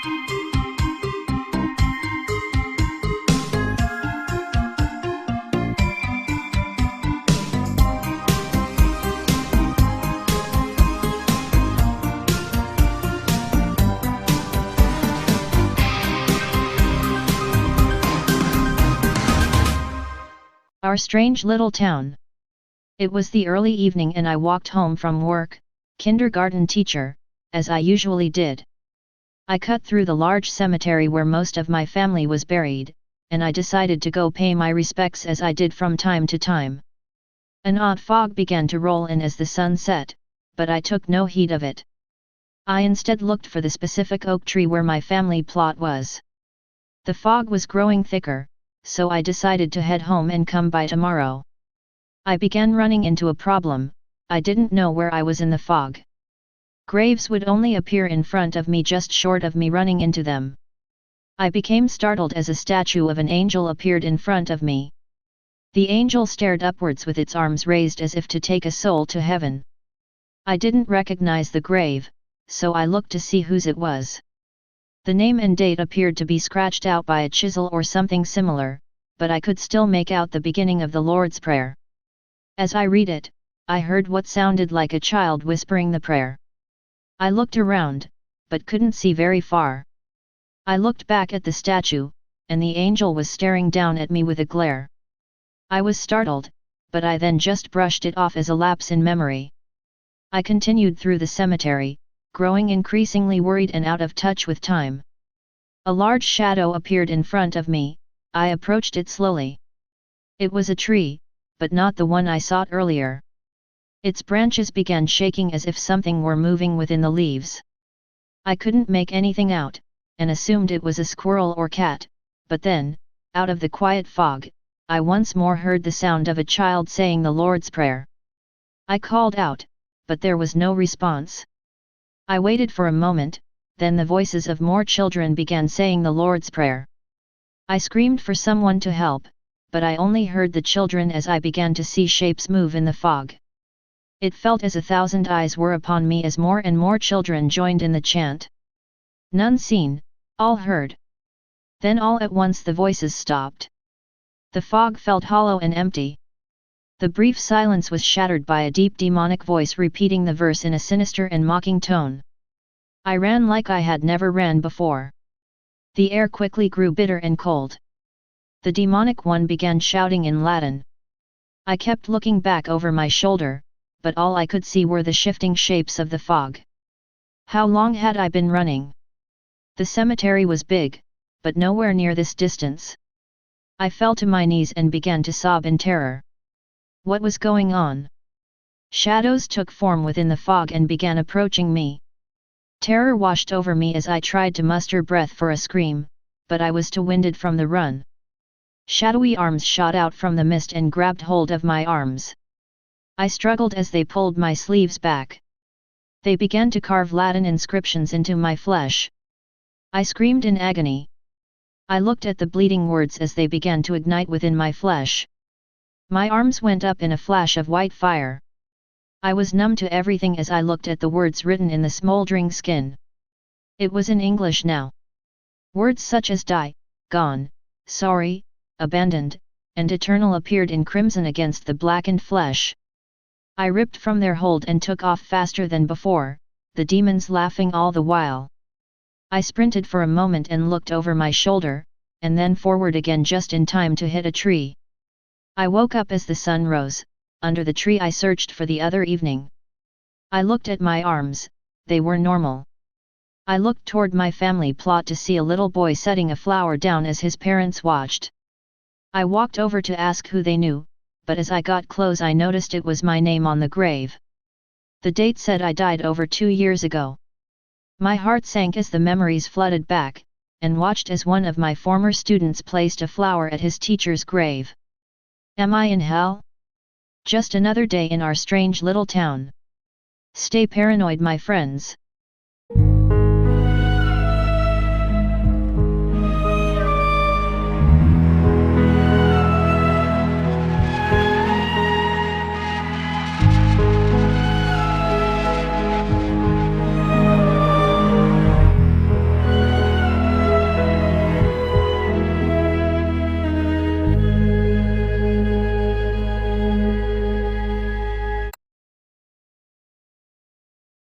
Our strange little town. It was the early evening and I walked home from work, kindergarten teacher, as I usually did. I cut through the large cemetery where most of my family was buried, and I decided to go pay my respects as I did from time to time. An odd fog began to roll in as the sun set, but I took no heed of it. I instead looked for the specific oak tree where my family plot was. The fog was growing thicker, so I decided to head home and come by tomorrow. I began running into a problem. I didn't know where I was in the fog. Graves would only appear in front of me just short of me running into them. I became startled as a statue of an angel appeared in front of me. The angel stared upwards with its arms raised as if to take a soul to heaven. I didn't recognize the grave, so I looked to see whose it was. The name and date appeared to be scratched out by a chisel or something similar, but I could still make out the beginning of the Lord's Prayer. As I read it, I heard what sounded like a child whispering the prayer. I looked around, but couldn't see very far. I looked back at the statue, and the angel was staring down at me with a glare. I was startled, but I then just brushed it off as a lapse in memory. I continued through the cemetery, growing increasingly worried and out of touch with time. A large shadow appeared in front of me. I approached it slowly. It was a tree, but not the one I saw earlier. Its branches began shaking as if something were moving within the leaves. I couldn't make anything out, and assumed it was a squirrel or cat, but then, out of the quiet fog, I once more heard the sound of a child saying the Lord's Prayer. I called out, but there was no response. I waited for a moment, then the voices of more children began saying the Lord's Prayer. I screamed for someone to help, but I only heard the children as I began to see shapes move in the fog. It felt as 1,000 eyes were upon me as more and more children joined in the chant. None seen, all heard. Then all at once the voices stopped. The fog felt hollow and empty. The brief silence was shattered by a deep demonic voice repeating the verse in a sinister and mocking tone. I ran like I had never ran before. The air quickly grew bitter and cold. The demonic one began shouting in Latin. I kept looking back over my shoulder, but all I could see were the shifting shapes of the fog. How long had I been running? The cemetery was big, but nowhere near this distance. I fell to my knees and began to sob in terror. What was going on? Shadows took form within the fog and began approaching me. Terror washed over me as I tried to muster breath for a scream, but I was too winded from the run. Shadowy arms shot out from the mist and grabbed hold of my arms. I struggled as they pulled my sleeves back. They began to carve Latin inscriptions into my flesh. I screamed in agony. I looked at the bleeding words as they began to ignite within my flesh. My arms went up in a flash of white fire. I was numb to everything as I looked at the words written in the smoldering skin. It was in English now. Words such as die, gone, sorry, abandoned, and eternal appeared in crimson against the blackened flesh. I ripped from their hold and took off faster than before, the demons laughing all the while. I sprinted for a moment and looked over my shoulder, and then forward again just in time to hit a tree. I woke up as the sun rose. Under the tree I searched for the other evening. I looked at my arms, they were normal. I looked toward my family plot to see a little boy setting a flower down as his parents watched. I walked over to ask who they knew, but as I got close I noticed it was my name on the grave. The date said I died over 2 years ago. My heart sank as the memories flooded back, and watched as one of my former students placed a flower at his teacher's grave. Am I in hell? Just another day in our strange little town. Stay paranoid, my friends.